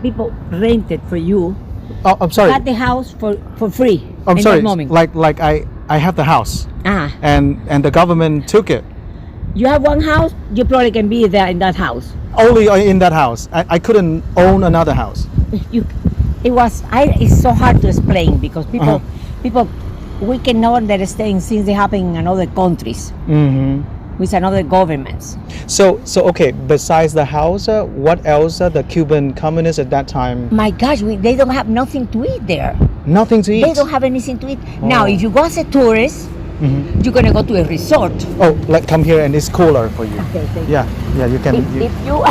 people rented for you. Oh, I'm sorry. Got the house for free. I'm in sorry. That moment. Like I have the house, and the government took it. You have one house, you probably can be there in that house. Only in that house. I couldn't own another house. It's so hard to explain because people, we cannot understand things that happen in other countries with another governments. So okay. Besides the house, what else? The Cuban communists at that time. My gosh, they don't have nothing to eat there. Nothing to eat. They don't have anything to eat. Now, if you go as a tourist, you're gonna go to a resort. Oh, like come here and it's cooler for you. Okay, thank you. Yeah. You can. If you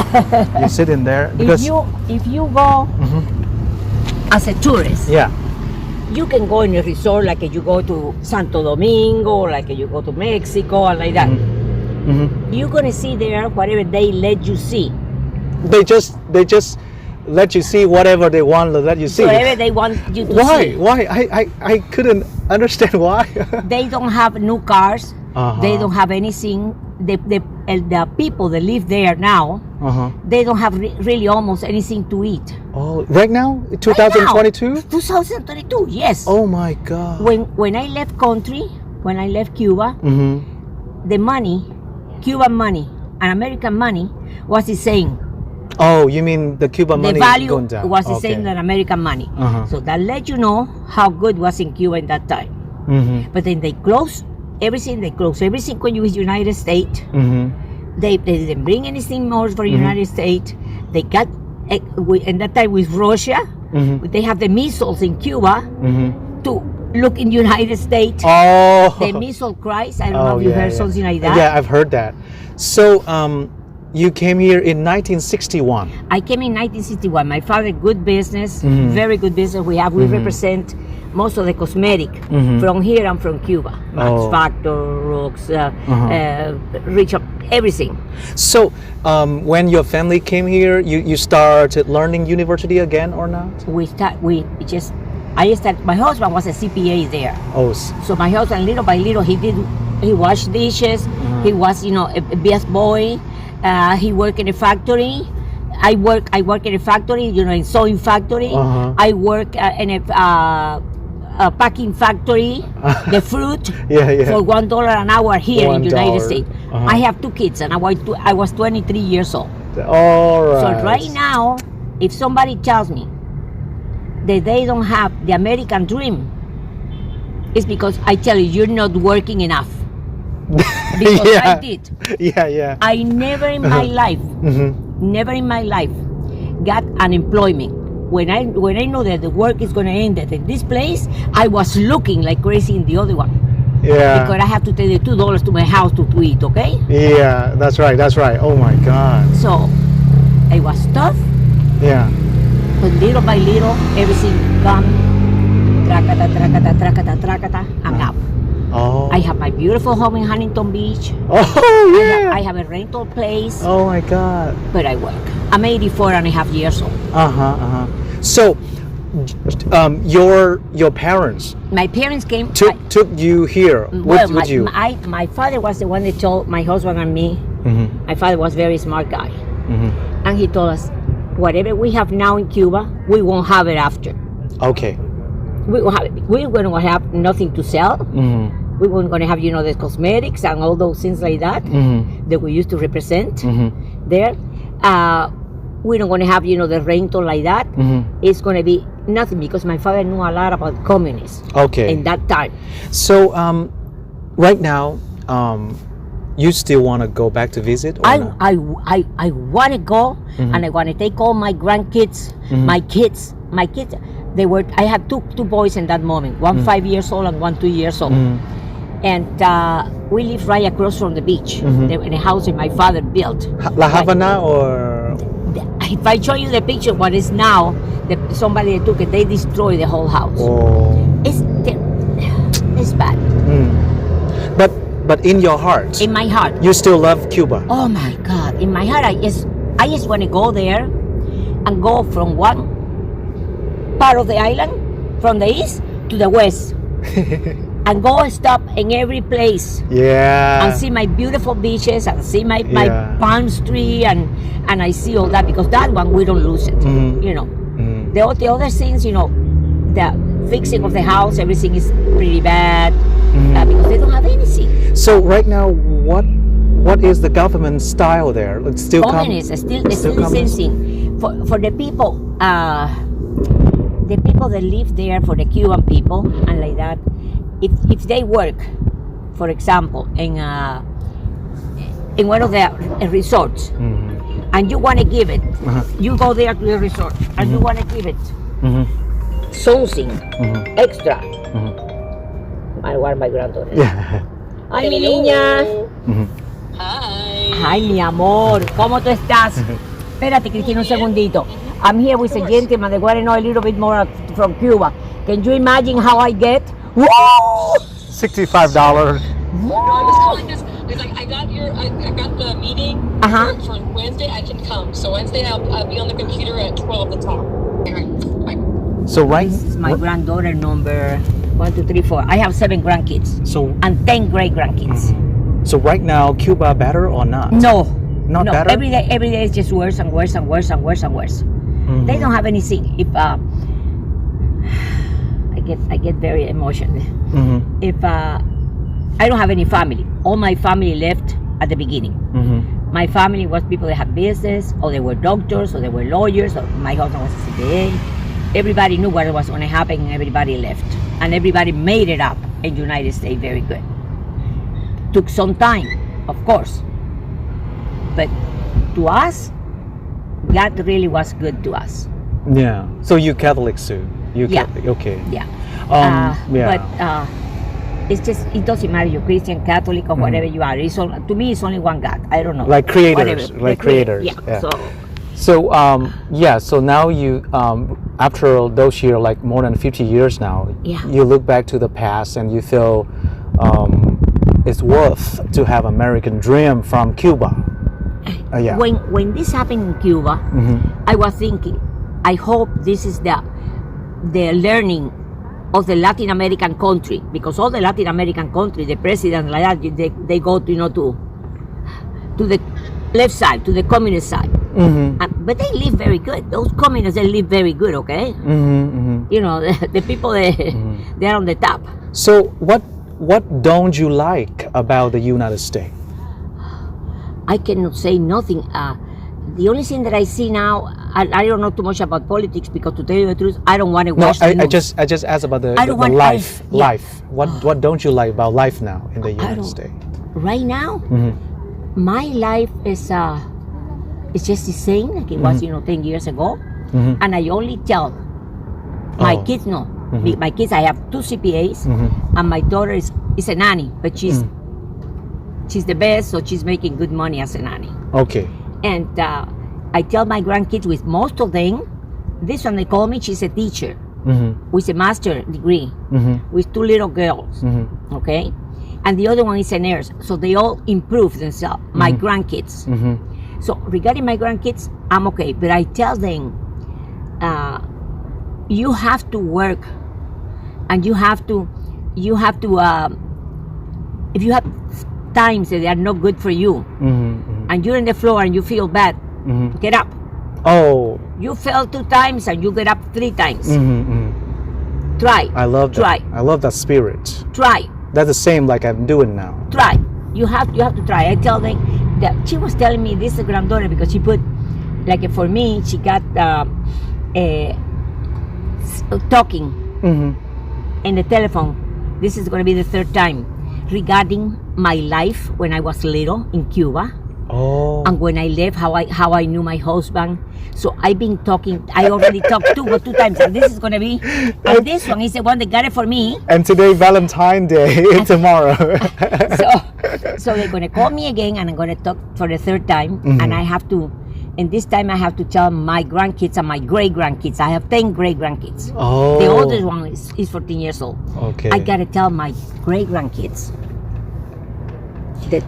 You sit in there because. if you go as a tourist, you can go in a resort like you go to Santo Domingo, like you go to Mexico, and like that. You're gonna see there whatever they let you see. They just let you see whatever they want to let you see. Whatever they want you to see. Why? I couldn't understand why. They don't have new cars. They don't have anything. The people that live there now, they don't have really almost anything to eat. Oh, right now? 2022? 2022, yes. Oh my God. When I left country, when I left Cuba, the money, Cuban money and American money was the same. Oh, you mean the Cuban money the value going down? Was the same than American money. So that let you know how good was in Cuba in that time. But then they closed everything. They closed everything when you was United States. They didn't bring anything more for United States. They got in that time with Russia. They have the missiles in Cuba to look in United States. Oh, the missile crisis. I don't know if you heard something like that. Yeah, I've heard that. So you came here in 1961. I came in 1961. My father, good business, very good business. We represent most of the cosmetic from here and from Cuba. Max Factor, Rocks, Richard, everything. So when your family came here, you started learning university again or not? I started, my husband was a CPA there. Oh. So my husband, little by little, he washed dishes. He was, a best boy. He worked in a factory. I work in a factory, in sewing factory. I work in a packing factory, the fruit, for $1 an hour here in the United States. I have 2 kids and I was 23 years old. All right. So right now, if somebody tells me that they don't have the American dream, it's because I tell you, you're not working enough. Because I did. Yeah. I never in my life, got unemployment. When I know that the work is going to end at this place, I was looking like crazy in the other one. Yeah. Because I have to take the $2 to my house to eat, okay? Yeah, that's right. Oh my God. So, it was tough. Yeah. But little by little, everything come. Trakata, I'm out. Oh. I have my beautiful home in Huntington Beach. Oh, yeah. I have a rental place. Oh my God. But I work. I'm 84 and a half years old. So, your parents. My parents came. Took you here with you. My father was the one that told my husband and me. My father was a very smart guy, and he told us, whatever we have now in Cuba, we won't have it after. Okay. We won't have it. We're going to have nothing to sell. We weren't going to have, the cosmetics and all those things like that that we used to represent there. We're not going to have, the rental like that. It's going to be nothing because my father knew a lot about communists. Okay. In that time. So, right now, you still want to go back to visit? Or not? I want to go and I want to take all my grandkids, my kids. They were. I had two boys in that moment. One 5 years old and one 2 years old. And we live right across from the beach in a house that my father built. La Habana or? If I show you the picture, what is now, somebody that took it, they destroyed the whole house. Oh. It's bad. But in your heart. In my heart. You still love Cuba. Oh my God! In my heart, I just want to go there, and go from one part of the island, from the east to the west. And go and stop in every place. Yeah. And see my beautiful beaches and see my palm tree and I see all that because that one we don't lose it. the other things, you know, the fixing of the house, everything is pretty bad because they don't have anything. So right now, what is the government style there? It's still communist, still the same thing. For the people that live there, for the Cuban people and like that, if they work, for example, in one of the resorts, and you want to give it, you go there to the resort and you want to give it something extra. I want my granddaughter. Ay, mi niña. Hi, mi amor. ¿Cómo tú estás? Espérate, Cristina, un segundito. I'm here with a gentleman that want to know a little bit more from Cuba. Can you imagine how I get? Woo! $65. No, I was calling this. It's like I got the meeting for Wednesday. I can come. So Wednesday I'll be on the computer at 12 to talk. Okay, bye. So This is my granddaughter number 1, 2, 3, 4. I have 7 grandkids. And 10 great grandkids. So right now, Cuba better or not? No, not better. Every day is just worse and worse and worse and worse and worse. They don't have anything. If I get very emotional. If I don't have any family, all my family left at the beginning. My family was people that had business, or they were doctors, or they were lawyers, or my husband was a CPA. Everybody knew what was going to happen, and everybody left, and everybody made it up in the United States very good. Took some time, of course, but to us, God really was good to us. Yeah. So you Catholic too? You Yeah. Catholic? Okay. Yeah. Yeah. But it's just, it doesn't matter, you're Christian, Catholic, or whatever you are. It's to me, it's only one God. I don't know. Like creators, Whatever. like creators. Yeah. So so now you after those years, like more than 50 years now, you look back to the past and you feel it's worth to have American dream from Cuba. Yeah. When this happened in Cuba, I was thinking, I hope this is the learning of the Latin American country, because all the Latin American country, the president like that, they go to the left side, to the communist side. But they live very good. Those communists, they live very good, okay? You know, the people, they're on the top. So what don't you like about the United States? I cannot say nothing. The only thing that I see now, I don't know too much about politics, because to tell you the truth, I don't want to watch the news. I just asked about the life. What don't you like about life now in the United States? Right now, my life is it's just the same like it was 10 years ago, and I only tell my kids no. My kids, I have 2 CPAs, and my daughter is a nanny, but she's the best, so she's making good money as a nanny. Okay. And I tell my grandkids, with most of them, this one they call me, she's a teacher with a master's degree, with 2 little girls, okay? And the other one is a nurse, so they all improve themselves, my grandkids. So regarding my grandkids, I'm okay, but I tell them, you have to work, and you have to, if you have times that they are not good for you, and you're on the floor and you feel bad, get up. Oh. You fell 2 times and you get up 3 times. Try. I love that. Try. I love that spirit. Try. That's the same like I'm doing now. Try. You have to try. I tell them that she was telling me, this is a granddaughter, because she put, like for me, she got talking in the telephone. This is going to be the 3rd time, regarding my life when I was little in Cuba. Oh. And when I left, how I knew my husband. So I've been talking. I already talked 2 times, and this is gonna be. And this one is the one that got it for me. And today, Valentine's Day, tomorrow. So they're gonna call me again, and I'm gonna talk for the 3rd time, and I have to. And this time I have to tell my grandkids and my great grandkids. I have 10 great grandkids. Oh. The oldest one is 14 years old. Okay. I gotta tell my great grandkids that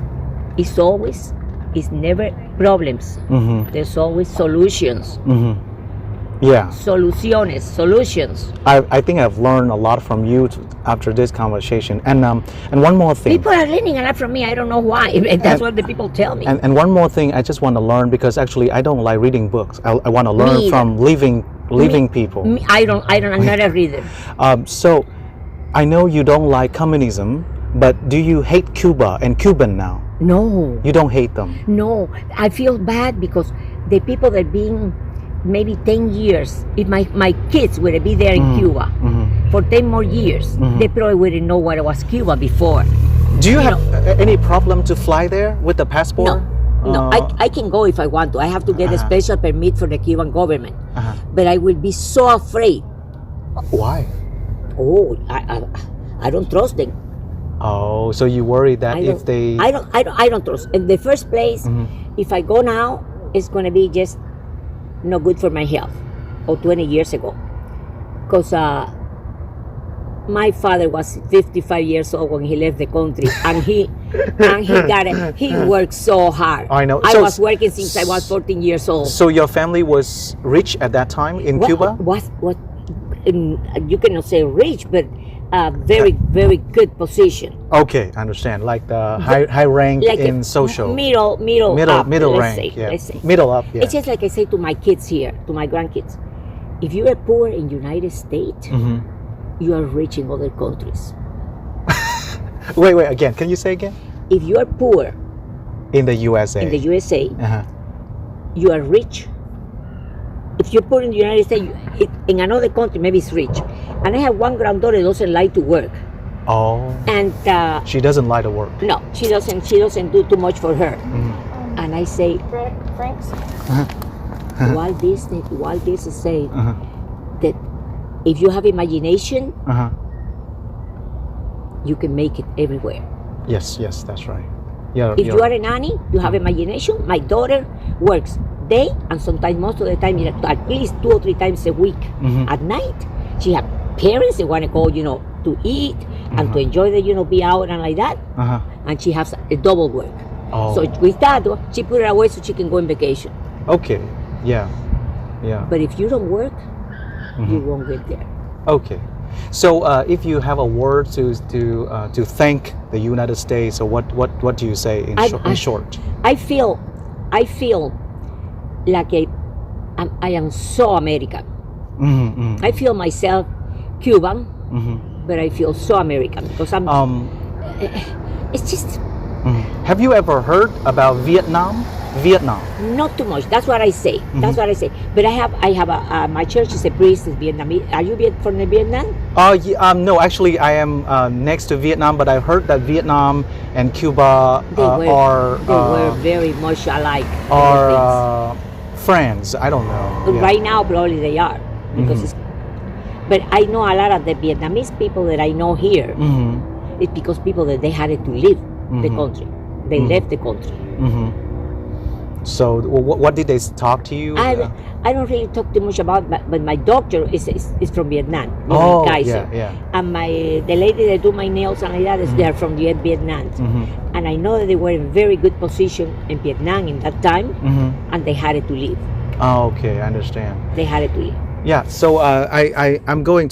it's never problems. There's always solutions. Yeah. Solutions. I think I've learned a lot from you after this conversation. And one more thing. People are learning a lot from me. I don't know why. That's what the people tell me. And one more thing I just want to learn, because actually I don't like reading books. I want to learn from living leaving people. I'm not a reader. So I know you don't like communism, but do you hate Cuba and Cuban now? No. You don't hate them? No, I feel bad because the people that being maybe 10 years, if my kids would be there in Cuba for 10 more years, they probably wouldn't know what was Cuba before. Do you have any problem to fly there with the passport? No, I can go if I want to. I have to get a special permit from the Cuban government. But I will be so afraid. Why? Oh, I don't trust them. Oh, so you worry that if they... I don't trust. In the first place, if I go now, it's going to be just not good for my health. Or 20 years ago. Because my father was 55 years old when he left the country, and he worked so hard. I know. I was working since I was 14 years old. So your family was rich at that time in Cuba? You cannot say rich, but very, very good position. Okay, I understand. Like the high rank like in social. Middle up, rank. Let's say. Middle up, yeah. It's just like I say to my kids here, to my grandkids. If you are poor in United States, you are rich in other countries. Wait, again. Can you say again? If you are poor in the USA, you are rich. If you're poor in the United States, in another country, maybe it's rich. And I have one granddaughter who doesn't like to work. Oh. And she doesn't like to work. No, she doesn't do too much for her. And I say, Thanks. Walt Disney is saying that if you have imagination, you can make it everywhere. Yes, that's right. Yeah. If you are a nanny, you have imagination. My daughter works day and sometimes most of the time, at least 2 or 3 times a week. At night, she have parents that want to go, to eat and to enjoy the, be out and like that. And she has a double work. Oh. So with that, she put it away so she can go on vacation. Okay. Yeah. But if you don't work, you won't get there. Okay. So if you have a word to thank the United States, or what do you say in short? I feel like I am so American. I feel myself Cuban, but I feel so American because I'm. It's just. Have you ever heard about Vietnam? Not too much. That's what I say. But I have my church is a priest is Vietnamese. Are you from Vietnam? No, actually I am next to Vietnam, but I heard that Vietnam and Cuba were very much alike. Are friends. I don't know. Right now probably they are because but I know a lot of the Vietnamese people that I know here. It's because people that they had to leave the country. They left the country. So what did they talk to you? I don't really talk too much about, but my doctor is from Vietnam. Yeah. And the lady that do my nails and like that, they're from Vietnam. And I know that they were in very good position in Vietnam in that time, and they had to leave. Oh, okay, I understand. They had to leave. Yeah, so I'm going